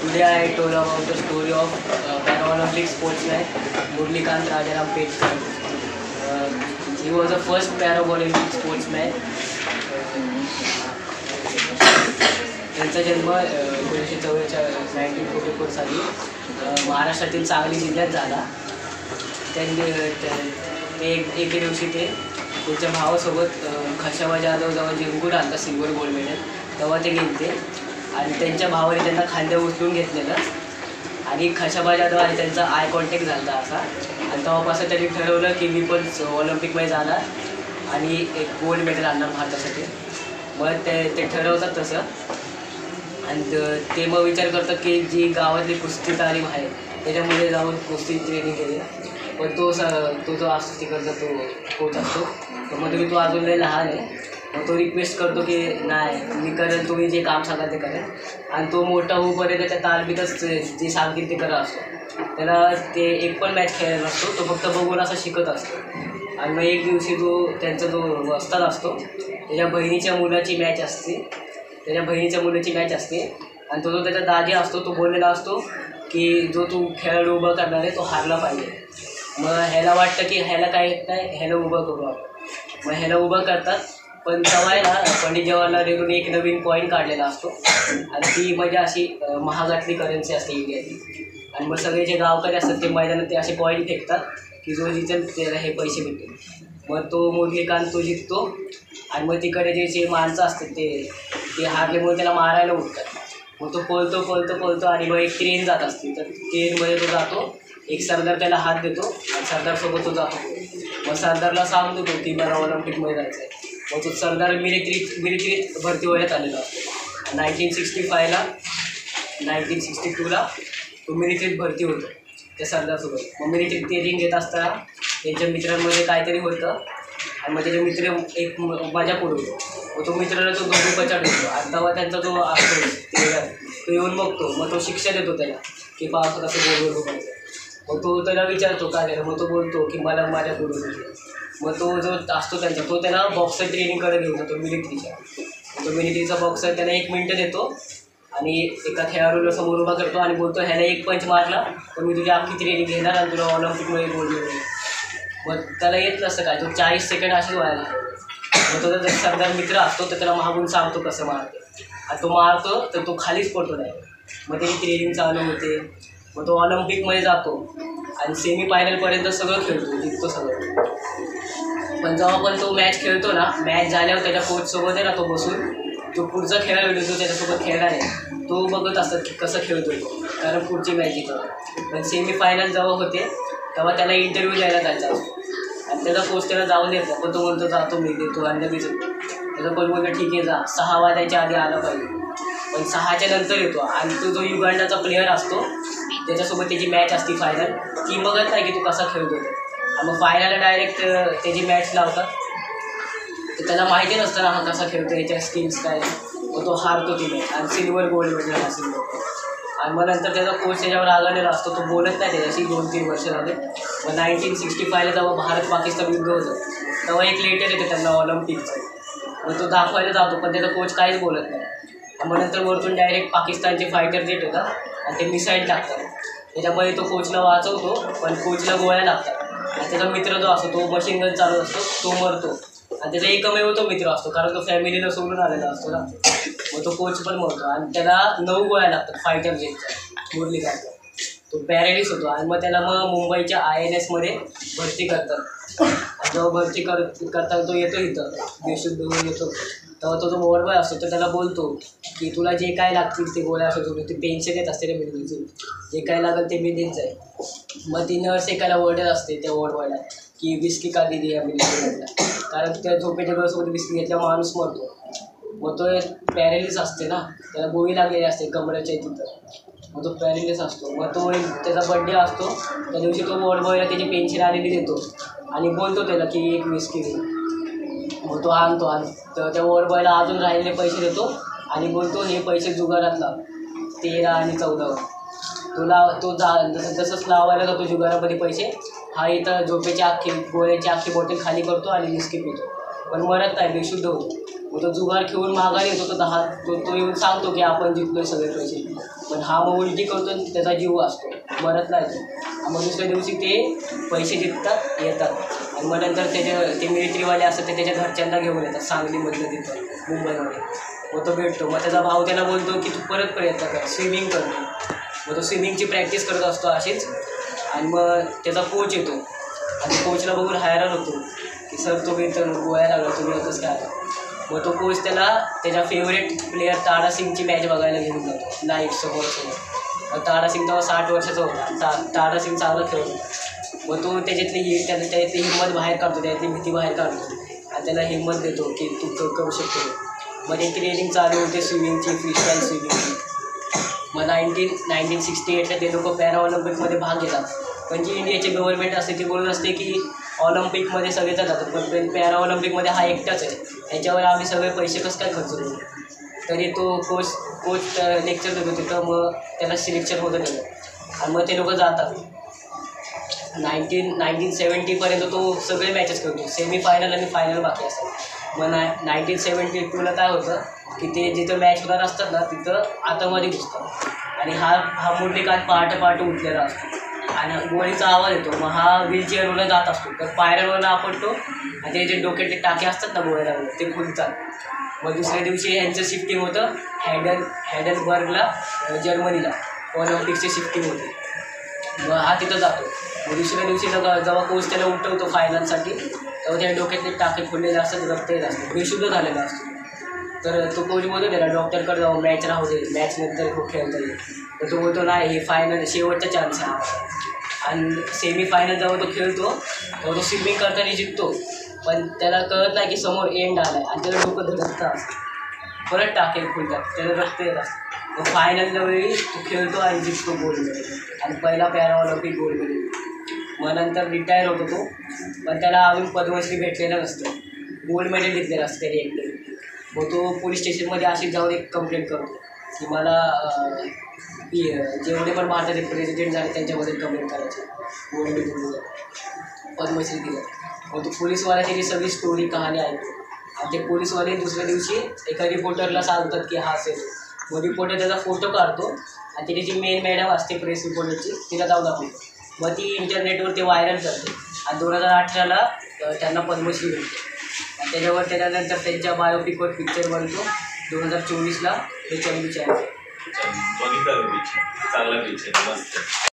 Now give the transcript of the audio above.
Today I told about the story of Paralympic sportsman Murlikant Rajaram Petkar. He was the first Paralympic sportsman. त्यांचा जन्म 1944 साली महाराष्ट्रातील सांगली जिल्ह्यात झाला. त्यांनी एके दिवशी ते त्यांच्या भावासोबत खशाबा जाधव जेव्हा जिंकून आणला सिल्वर गोल्ड मेडल तेव्हा ते गेले आणि त्यांच्या भावाने त्यांना खांद्यावर उचलून घेतलेलं आणि खशाबा जाधव आणि त्यांचा आय कॉन्टॅक्ट झाला असा आणि तेव्हापासून त्यांनी ठरवलं की मी पण ऑलिम्पिकमध्ये जाणार आणि एक गोल्ड मेडल आणणार भारतासाठी. मग ते ठरवतात तसं आणि ते मग विचार करतात की जी गावातली कुस्ती तालीम आहे त्याच्यामध्ये जाऊन कुस्ती ट्रेनिंग केली. पण तो जो असतो तिकडचा तो कोच असतो तर मग तो अजून लय लहान आहे. मग तो रिक्वेस्ट करतो की नाही मी करेल, तुम्ही जे काम सांगाल ते करेल. आणि तो मोठा होऊपर्यंत त्या तालमीतच जे सांगतील ते करत असतो. त्याला ते एक पण मॅच खेळायला नसतो, तो फक्त बघून असं शिकत असतो. आणि मग एक दिवशी त्यांचा जो वस्ताद असतो त्याच्या बहिणीच्या मुलाची मॅच असते आणि तो जो त्याचा दाजी असतो तो बोललेला असतो की जो तू खेळाडू उभा करणार आहे तो हारला पाहिजे. मग ह्याला वाटतं की ह्याला काय येत नाही, ह्याला उभं करू आपण. मग ह्याला उभं करतात. पण तेव्हा पंडित जवाहरलाल नेहरूने एक नवीन कॉईन काढलेला असतो आणि ती म्हणजे अशी महागातली करन्सी असते इंडियाची. आणि मग सगळे जे गावकरी असतात ते मैदानात ते असे कॉईन फेकतात की जो जिंकेल त्याला हे पैसे भेटतील. मग तो मुरलीकांत तो जिंकतो आणि मग तिकडे जे माणसं असतात ते हारल्यामुळे त्याला मारायला उठतात. मग तो पळतो आणि मग एक ट्रेन जात असते तर ट्रेनमध्ये तो जातो. एक सरदार त्याला हात देतो आणि सरदारसोबत तो जातो. मग सरदारला सांगतो तो की मला ऑलिम्पिकमध्ये जायचं आहे. मग तो सरदार मिलिटरीत भरती वयात आलेला असतो. 1962ला तो मिलिटरीत भरती होतो त्या सरदारसोबत. मग मिलिटरीत ट्रेनिंग घेत असताना त्यांच्या मित्रांमध्ये काहीतरी होतं आणि मग त्याचे मित्र एक मजाक उडवतो. मग तो मित्राला तो दोघी पचाट होतो आणि तेव्हा त्यांचा जो असतो तो येऊन बघतो. मग तो शिक्षा देतो त्याला की पावसात असं गोल करायचं. मग तो त्याला विचारतो काय झालं. मग तो बोलतो की मला माझ्या गुरु. मग तो जो असतो त्यांचा तो त्याला बॉक्सर ट्रेनिंगकडे घेऊन जातो मिलिटरीच्या. तो मिलिटरीचा बॉक्सर त्याला 1 मिनिट देतो आणि एका खेळाडूला समोर उभा करतो आणि बोलतो ह्याला एक पंच मारला तर मी तुझी अख्खी ट्रेनिंग घेणार आणि तुला ऑलिम्पिकमध्ये गोल्ड मिळेल. मग त्याला येत नसतं काय, तो 40 सेकंड अशीच व्हायला. मग तो जर सरदार मित्र असतो तर त्याला मागून सांगतो कसं मारते आणि तो मारतो तर तो खालीच पडतो नाही. मग त्याची ट्रेनिंग चालू होते. मग तो ऑलिम्पिकमध्ये जातो आणि सेमीफायनलपर्यंत सगळं खेळतो, जिंकतो सगळं. पण जेव्हा पण तो मॅच खेळतो ना, मॅच झाल्यावर त्याच्या कोचसोबत आहे ना तो बसून तो पुढचा खेळाडू जो त्याच्यासोबत खेळणार आहे तो बघत असतात की कसं खेळतो तो, कारण पुढची मॅच जिंकतो. पण सेमीफायनल जेव्हा होते तेव्हा त्याला इंटरव्ह्यू द्यायला जायचा असतो आणि त्याचा कोच त्याला जाऊन देतो. पण तो म्हणतो जातो मी देतो आणि लगेच येतो. त्याचा कोच बोलतो ठीक आहे जा, 6 वाजायच्या आधी आला पाहिजे. पण 6च्या नंतर येतो आणि तो जो युगांडाचा प्लेअर असतो त्याच्यासोबत त्याची मॅच असते फायनल. ती बघत नाही की तू कसा खेळतो. मग फायनलला डायरेक्ट त्याची मॅच लावतात तर त्याला माहिती नसतं ना हा कसा खेळतो, याच्या स्किल्स काय. मग तो हारतो ती मॅच आणि सिल्वर गोल्ड मेडल हासिल होतो. आणि मग नंतर त्याचा कोच त्याच्यावर आलेला असतो, तो बोलत नाही त्याच्याशी 2-3 वर्ष झाले. मग 1965ला जेव्हा भारत पाकिस्तान युद्ध होतं तेव्हा एक लेटर येते त्यांना ऑलिम्पिकचं. मग तो दाखवायला जातो पण त्याचा कोच काहीच बोलत नाही. मग नंतर वरतून डायरेक्ट पाकिस्तानचे फायटर जेट येतात आणि ते मिसाईल टाकतात. त्याच्यामुळे तो कोचला वाचवतो पण कोचला गोळ्या लागतात आणि त्याचा मित्र जो असतो तो मशीन गन चालू असतो तो मरतो आणि त्याचा एकमेव तो मित्र असतो कारण तो फॅमिलीला सोडून आलेला असतो ना. मग तो कोच पण मरतो आणि त्याला 9 गोळ्या लागतात फायटर जेटच्या मुरलीकांतला. तो पॅरेलिस होतो आणि मग त्याला मुंबईच्या INS भरती करतात. आणि जेव्हा भरती करताना तो येतो इथं बेशुद्ध होऊन येतो तेव्हा तो जो वॉर्डबॉय असतो तर त्याला बोलतो की तुला जे काय लागतील ते गोळ्या असतो ते पेन्शन येत असते रे मिळतील, जे काय लागेल ते मी देत जाईल. मग ती नर्स एकाला ओरडत असते त्या वॉर्डबॉयला की बिस्की का दिली या मिलिटरीला, कारण त्या झोपेच्या गळसोबत बिस्की घेतल्यावर माणूस मरतो. मग तो पॅरेलिस असते ना, त्याला गोळी लागलेली असते कमरेच्या तिथं. मग तो पॅरेलिस असतो. मग तो त्याचा बड्डे असतो त्या दिवशी तो वॉर्डबॉयला त्याची पेन्शन आलेली देतो आणि बोलतो त्याला की एक विस्की दे. मग तो आणतो आणि त्या वॉर्डबॉयला अजून राहिलेले पैसे देतो आणि बोलतो हे पैसे जुगारात लाव 13 आणि 14वर. तो जसंच लावायला जातो जुगारामध्ये पैसे, हा इथं झोपेची गोळ्याची अख्खी बॉटल खाली करतो आणि विस्की पितो पण मरत नाही, बेशुद्ध होतो. मग तो जुगार खेळून माघारी येतो, तो येऊन सांगतो की आपण जिंकलोय सगळे पैसे. पण हा मग उलटी करतो आणि त्याचा जीव वाचतो, मरत नाही तो. मग दुसऱ्या दिवशी ते पैसे जिंकतात येतात आणि मग नंतर ते मिलिटरीवाले असतात ते त्याच्या घरच्यांना घेऊन येतात सांगलीमधलं तिथं मुंबईमध्ये. मग तो भेटतो, मग त्याचा भाऊ त्याला बोलतो की तू परत प्रयत्न कर, स्विमिंग करतो. मग तो स्विमिंगची प्रॅक्टिस करत असतो अशीच. आणि मग त्याचा कोच येतो आणि कोचला बघून हैराण होतो की सर तुम्ही तर गोळ्या लागला, तुम्ही कसं काय. मग तो कोच त्याला त्याच्या फेवरेट प्लेअर ताडा सिंगची मॅच बघायला घेऊन जातो लाईव्ह समोर. मग ताडा सिंग तेव्हा 60 वर्षाचा होता. ताडा सिंग चांगला खेळत होता. मग तो त्याच्यातली हिंमत बाहेर काढतो, त्याच्यातली भीती बाहेर काढतो आणि त्याला हिंमत देतो की तू करू शकतो. मग एक ट्रेनिंग चालू होते स्विमिंगची, फ्रीस्टाईल स्विमिंगची. मग 1968ला ते लोक पॅरा ऑलिम्पिकमध्ये भाग घेतात. पण जी इंडियाची गव्हर्नमेंट असते ती बोलत असते की ऑलिम्पिकमध्ये सगळे तर जातात, पण पॅरा ऑलिम्पिकमध्ये हा एकटाच आहे, ह्याच्यावर आम्ही सगळे पैसे कसं काय खर्च करू. तरी तो कोच लेक्चर देतो तिथं. मग त्याला सिलेक्शन होतं त्याचं आणि मग ते लोक जातात. 1970पर्यंत तो सगळे मॅचेस खेळतो, सेमीफायनल आणि फायनल बाकी असतात. मग 1972ला काय होतं की ते जिथं मॅच होणार असतात ना तिथं आतमध्ये घुसतात आणि हा मुरलीकांत पहाटे उठलेला असतो आणि गोळीचा आवाज येतो. मग हा व्हीलचेअरवरनं जात असतो, तर पायऱ्यांवरनं आपटतो आणि ते जे डोक्यातले टाके असतात ना गोळ्याला ते खुलतात. मग दुसऱ्या दिवशी ह्यांचं शिफ्टिंग होतं हॅडलबर्गला, जर्मनीला. ऑलिम्पिकची शिफ्टिंग होती. मग हा तिथं जातो. मग दुसऱ्या दिवशी जेव्हा कोच त्याला उठवतो फायनलसाठी तेव्हा त्या डोक्यातले टाके खोललेले असतात, रक्त येत असतं, बेशुद्ध झालेलं असतो. तर तो कोच बोलतो त्याला डॉक्टरकडे जाऊ, मॅच राहू दे, मॅच नंतर खूप खेळता येईल. तर तो बोलतो नाही, हे फायनल शेवटचा चान्स आहे. आणि सेमीफायनल जेव्हा तो खेळतो तेव्हा तो स्विमिंग करताना जिंकतो. पण त्याला कळत नाही की समोर एंड आला आहे आणि त्याला डोकं धडकतं असतं, परत टाके खुलतात, त्याला रक्त येत असतं. मग फायनलच्या वेळी तो खेळतो आणि जिंकतो गोल्डमध्ये आणि पहिला पॅरा ऑलिम्पिक गोल्डमध्ये. मग नंतर रिटायर होतो तो, पण त्याला अजून पद्मश्री भेटलेलं नसतं, गोल्ड मेडल घेतलेलं असतं त्याने एकटे. मग तो पोलीस स्टेशनमध्ये अशीच जाऊन एक कंप्लेंट करतो की मला जेवढे पण भारताचे प्रेसिडेंट झाले त्यांच्याबद्दल कंप्लेंट करायची, गोल्ड मेडल पद्मश्री दिलं. मग तो पोलीसवाला त्याची सगळी स्टोरी कहाणी ऐकतो आणि ते पोलीसवाले दुसऱ्या दिवशी एका रिपोर्टरला सांगतात की हा असेल. मग रिपोर्टर त्याचा फोटो काढतो आणि त्याची जी मेन मॅडम असते प्रेस रिपोर्टरची तिला जाऊन दाखवतो. मग ती इंटरनेटवर ते व्हायरल करते आणि 2018ला त्यांना पद्मश्री भेटते. आणि त्याच्यावर त्याच्यानंतर त्यांच्या बायोपिकवर पिक्चर बनतो 2024ला, हे चंदू चॅनल. बघितलं पिक्चर, चांगला पिक्चर, मस्त.